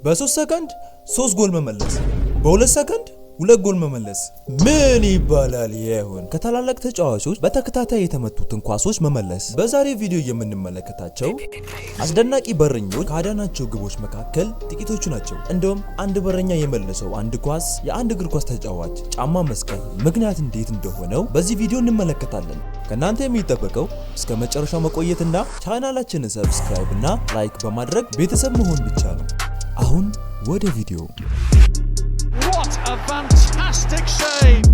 በ3 ሰከንድ 3 ጎል መመለስ፣ በ2 ሰከንድ 2 ጎል መመለስ ምን ይባላል? ይሁን ከታላላቅ ተጫዋቾች በተከታታይ የተመቱትን ኳሶች መመለስ። በዛሬው ቪዲዮ የምንመለከታቸው አስደናቂ በረኞች ካዳናቸው ግቦች መካከል ጥቂቶቹ ናቸው። እንደውም አንድ በረኛ የመለሰው አንድ ኳስ የአንድ እግር ኳስ ተጫዋች ጫማ መስቀል ምክንያት እንዴት እንደሆነው በዚህ ቪዲዮ እንመለከታለን። ከናንተ የሚጠበቀው እስከ መጨረሻው መቆየትና ቻናላችንን ሰብስክራይብ እና ላይክ በማድረግ ቤተሰብ መሆን ብቻ ነው። አሁን ወደ ቪዲዮ። What a fantastic save!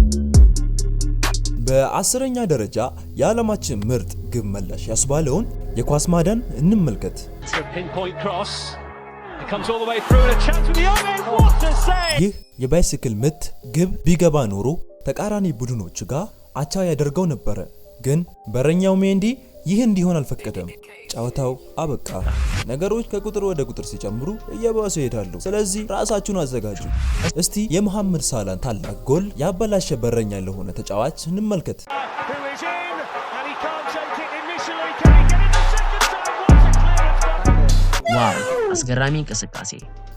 በ10ኛ ደረጃ የዓለማችን ምርጥ ግብ መላሽ ያስባለውን የኳስ ማዳን እንመልከት። ይህ የባይሲክል ምት ግብ ቢገባ ኖሮ ተቃራኒ ቡድኖች ጋር አቻ ያደርገው ነበረ። ግን በረኛው ሜንዲ ይህ እንዲሆን አልፈቀደም። ጨዋታው አበቃ። ነገሮች ከቁጥር ወደ ቁጥር ሲጨምሩ እየባሱ ይሄዳሉ። ስለዚህ ራሳችሁን አዘጋጁ። እስቲ የመሐመድ ሳላህን ታላቅ ጎል ያበላሸ በረኛ ለሆነ ተጫዋች እንመልከት። ዋው! አስገራሚ እንቅስቃሴ።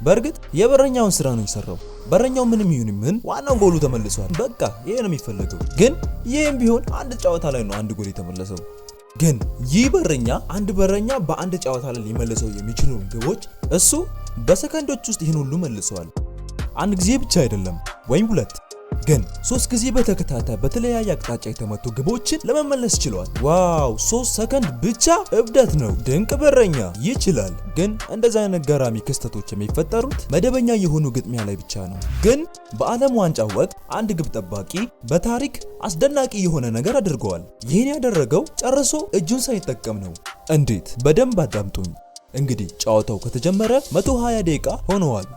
በእርግጥ የበረኛውን ስራ ነው የሰራው። በረኛው ምንም ይሁን ምን ዋናው ጎሉ ተመልሷል። በቃ ይሄ ነው የሚፈልገው። ግን ይሄም ቢሆን አንድ ጨዋታ ላይ ነው አንድ ጎል የተመለሰው። ግን ይህ በረኛ በአንድ ጨዋታ ላይ ሊመልሰው የሚችሉ ግቦች እሱ በሰከንዶች ውስጥ ይህን ሁሉ መልሰዋል። አንድ ጊዜ ብቻ አይደለም ወይም ሁለት፣ ግን 3 ጊዜ በተከታታይ በተለያየ አቅጣጫ የተመቱ ግቦችን ለመመለስ ችሏል። ዋው! 3 ሰከንድ ብቻ እብደት ነው። ድንቅ በረኛ ይችላል። ግን እንደዛ አይነት ገራሚ ክስተቶች የሚፈጠሩት መደበኛ የሆኑ ግጥሚያ ላይ ብቻ ነው። ግን በዓለም ዋንጫ ወቅት አንድ ግብ ጠባቂ በታሪክ አስደናቂ የሆነ ነገር አድርገዋል። ይህን ያደረገው ጨርሶ እጁን ሳይጠቀም ነው። እንዴት? በደንብ አዳምጡኝ። እንግዲህ ጨዋታው ከተጀመረ 120 ደቂቃ ሆነዋል።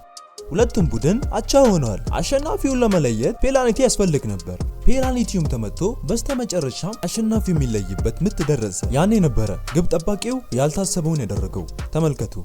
ሁለቱም ቡድን አቻ ሆነዋል። አሸናፊውን ለመለየት ፔናልቲ ያስፈልግ ነበር። ፔናልቲውም ተመቶ በስተመጨረሻም አሸናፊው የሚለይበት ምት ደረሰ። ያኔ ነበረ ግብ ጠባቂው ያልታሰበውን ያደረገው። ተመልከቱ።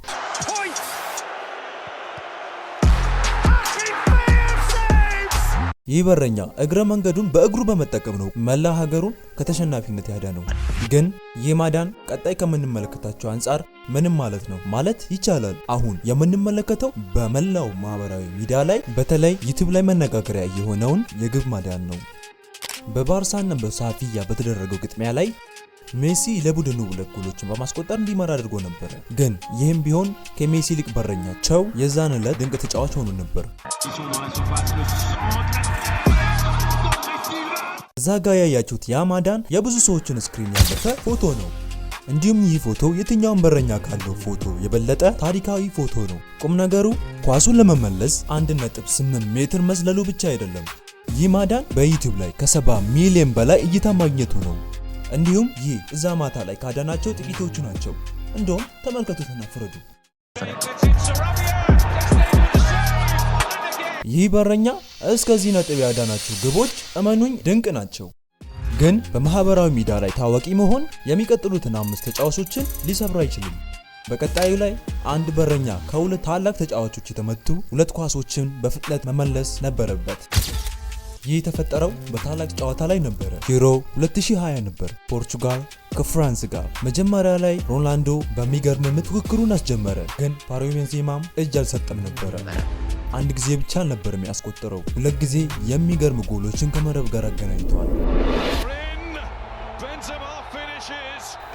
ይህ በረኛ እግረ መንገዱን በእግሩ በመጠቀም ነው መላ ሀገሩን ከተሸናፊነት ያዳነው። ግን ይህ ማዳን ቀጣይ ከምንመለከታቸው አንጻር ምንም ማለት ነው ማለት ይቻላል። አሁን የምንመለከተው በመላው ማህበራዊ ሚዲያ ላይ በተለይ ዩቲዩብ ላይ መነጋገሪያ የሆነውን የግብ ማዳን ነው። በባርሳና በሳፊያ በተደረገው ግጥሚያ ላይ ሜሲ ለቡድኑ 2 ጎሎችን በማስቆጠር እንዲመራ አድርጎ ነበር። ግን ይህም ቢሆን ከሜሲ ይልቅ በረኛቸው የዛን ዕለት ድንቅ ተጫዋች ሆኖ ነበር። እዛ ጋ ያያችሁት ያ ማዳን የብዙ ሰዎችን ስክሪን ያለፈ ፎቶ ነው። እንዲሁም ይህ ፎቶ የትኛውን በረኛ ካለው ፎቶ የበለጠ ታሪካዊ ፎቶ ነው። ቁም ነገሩ ኳሱን ለመመለስ 1.8 ሜትር መዝለሉ ብቻ አይደለም። ይህ ማዳን በዩቲዩብ ላይ ከ70 ሚሊዮን በላይ እይታ ማግኘቱ ነው። እንዲሁም ይህ እዛ ማታ ላይ ካዳናቸው ጥቂቶቹ ናቸው። እንደውም ተመልከቱትና ፍረዱ። ይህ በረኛ እስከዚህ ነጥብ ያዳናቸው ግቦች እመኑኝ ድንቅ ናቸው። ግን በማህበራዊ ሚዲያ ላይ ታዋቂ መሆን የሚቀጥሉትን 5 ተጫዋቾችን ሊሰብር አይችልም። በቀጣዩ ላይ አንድ በረኛ ከሁለት ታላቅ ተጫዋቾች የተመቱ 2 ኳሶችን በፍጥነት መመለስ ነበረበት። ይህ የተፈጠረው በታላቅ ጨዋታ ላይ ነበረ። ዩሮ 2020 ነበር። ፖርቹጋል ከፍራንስ ጋር መጀመሪያ ላይ ሮናልዶ በሚገርም ምት ፉክክሩን አስጀመረ። ግን ቤንዜማም እጅ አልሰጠም ነበረ። አንድ ጊዜ ብቻ ነበር የሚያስቆጥረው። 2 ጊዜ የሚገርም ጎሎችን ከመረብ ጋር አገናኝተዋል።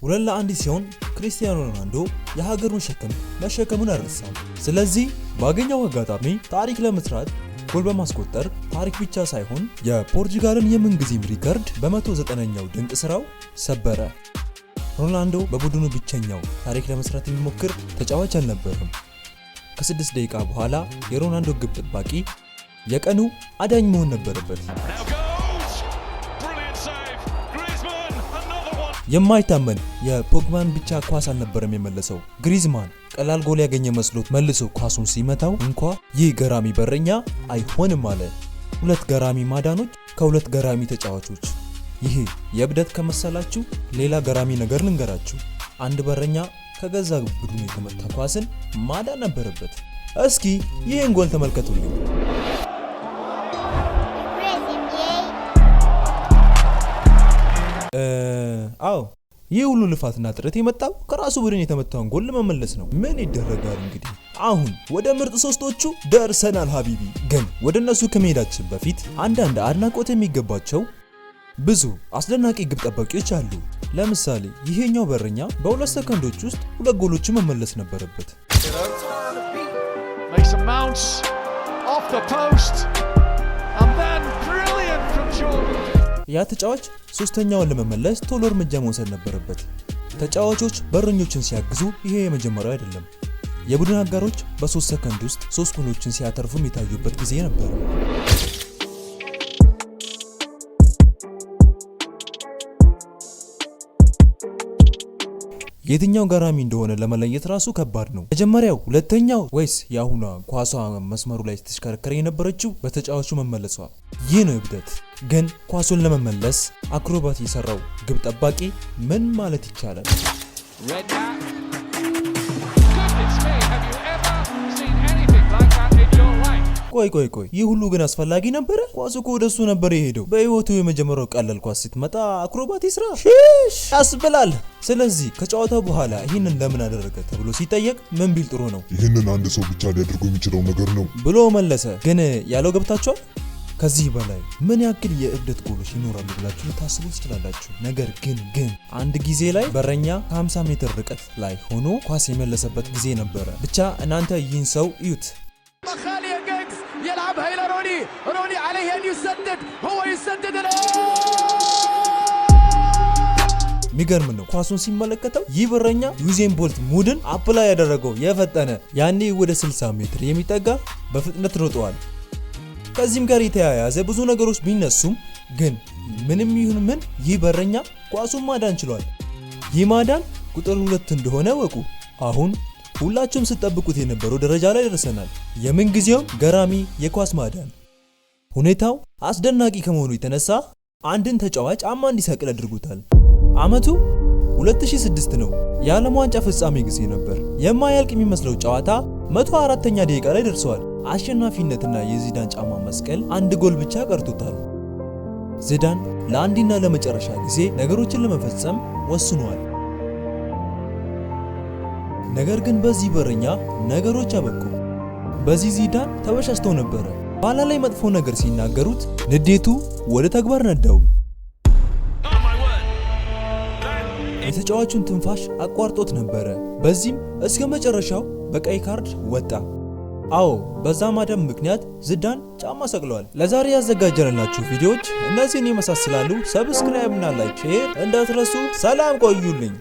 2-1 ሲሆን ክሪስቲያኖ ሮናልዶ የሀገሩን ሸክም መሸከሙን አልረሳም። ስለዚህ ባገኘው አጋጣሚ ታሪክ ለመስራት ጎል በማስቆጠር ታሪክ ብቻ ሳይሆን የፖርቹጋልን የምንጊዜም ሪከርድ በ109ኛው ድንቅ ስራው ሰበረ። ሮናልዶ በቡድኑ ብቸኛው ታሪክ ለመስራት የሚሞክር ተጫዋች አልነበረም። ከ6 ደቂቃ በኋላ የሮናልዶ ግብ ጠባቂ የቀኑ አዳኝ መሆን ነበረበት። የማይታመን የፖግባን ብቻ ኳስ አልነበረም የመለሰው። ግሪዝማን ቀላል ጎል ያገኘ መስሎት መልሶ ኳሱን ሲመታው እንኳ ይህ ገራሚ በረኛ አይሆንም አለ። 2 ገራሚ ማዳኖች ከ2 ገራሚ ተጫዋቾች። ይህ የእብደት ከመሰላችሁ ሌላ ገራሚ ነገር ልንገራችሁ። አንድ በረኛ ከገዛ ቡድኑ የተመታ ኳስን ማዳን ነበረበት። እስኪ ይህን ጎል ተመልከቱልኝ። አዎ ይህ ሁሉ ልፋትና ጥረት የመጣው ከራሱ ቡድን የተመታውን ጎል ለመመለስ ነው። ምን ይደረጋል እንግዲህ አሁን ወደ ምርጥ ሶስቶቹ ደርሰናል ሀቢቢ። ግን ወደ እነሱ ከመሄዳችን በፊት አንዳንድ አድናቆት የሚገባቸው ብዙ አስደናቂ ግብ ጠባቂዎች አሉ። ለምሳሌ ይሄኛው በረኛ በ2 ሰከንዶች ውስጥ 2 ጎሎችን መመለስ ነበረበት። Makes a bounce off the post and then brilliant from Jordan. ያ ተጫዋች ሶስተኛውን ለመመለስ ቶሎ እርምጃ መውሰድ ነበረበት። ተጫዋቾች በረኞችን ሲያግዙ ይሄ የመጀመሪያው አይደለም። የቡድን አጋሮች በ3 ሰከንድ ውስጥ 3 ጎሎችን ሲያተርፉ የታዩበት ጊዜ ነበር። የትኛው ገራሚ እንደሆነ ለመለየት ራሱ ከባድ ነው። መጀመሪያው፣ ሁለተኛው ወይስ ያሁኗ ኳሷ መስመሩ ላይ ተሽከረከረ የነበረችው በተጫዋቹ መመለሷ? ይህ ነው እብደት። ግን ኳሱን ለመመለስ አክሮባት የሰራው ግብ ጠባቂ ምን ማለት ይቻላል? ቆይ ይህ ሁሉ ግን አስፈላጊ ነበረ? ኳሱ እኮ ወደሱ ነበር የሄደው። በህይወቱ የመጀመሪያው ቀላል ኳስ ስትመጣ አክሮባት ይስራ ያስብላል። ስለዚህ ከጨዋታው በኋላ ይህንን ለምን አደረገ ተብሎ ሲጠየቅ ምን ቢል ጥሩ ነው? ይህንን አንድ ሰው ብቻ ሊያደርገው የሚችለው ነገር ነው ብሎ መለሰ። ግን ያለው ገብታችኋል? ከዚህ በላይ ምን ያክል የእብደት ጎሎች ይኖራሉ ብላችሁ ልታስቡ ትችላላችሁ። ነገር ግን አንድ ጊዜ ላይ በረኛ ከ50 ሜትር ርቀት ላይ ሆኖ ኳስ የመለሰበት ጊዜ ነበረ። ብቻ እናንተ ይህን ሰው እዩት። يلعبها إلى روني عليه أن يسدد هو يسدد ሚገርም ነው። ኳሱን ሲመለከተው ይህ በረኛ ዩዜን ቦልት ሙድን አፕላይ ያደረገው የፈጠነ ያኔ ወደ 60 ሜትር የሚጠጋ በፍጥነት ሮጠዋል። ከዚህም ጋር የተያያዘ ብዙ ነገሮች ቢነሱም ግን ምንም ይሁን ምን ይህ በረኛ ኳሱን ማዳን ችሏል። ይህ ማዳን ቁጥር 2 እንደሆነ ወቁ። አሁን ሁላችሁም ስትጠብቁት የነበረው ደረጃ ላይ ደርሰናል። የምን ጊዜውም ገራሚ የኳስ ማዳን። ሁኔታው አስደናቂ ከመሆኑ የተነሳ አንድን ተጫዋች ጫማ እንዲሰቅል አድርጎታል። አመቱ 2006 ነው። የዓለም ዋንጫ ፍጻሜ ጊዜ ነበር። የማያልቅ የሚመስለው ጨዋታ 104ኛ ደቂቃ ላይ ደርሰዋል። አሸናፊነትና የዚዳን ጫማ መስቀል አንድ ጎል ብቻ ቀርቶታል። ዚዳን ለአንድና ለመጨረሻ ጊዜ ነገሮችን ለመፈጸም ወስኗል። ነገር ግን በዚህ በረኛ ነገሮች አበቁ። በዚህ ዚዳን ተበሻሽተው ነበረ። ባላ ላይ መጥፎ ነገር ሲናገሩት ንዴቱ ወደ ተግባር ነዳው። የተጫዋቹን ትንፋሽ አቋርጦት ነበረ። በዚህም እስከ መጨረሻው በቀይ ካርድ ወጣ። አዎ፣ በዛ ማዳን ምክንያት ዚዳን ጫማ ሰቅሏል። ለዛሬ ያዘጋጀንላችሁ ቪዲዮዎች እነዚህን ይመሳሰላሉ። ሰብስክራይብ እና ላይክ ሼር እንዳትረሱ። ሰላም ቆዩልኝ።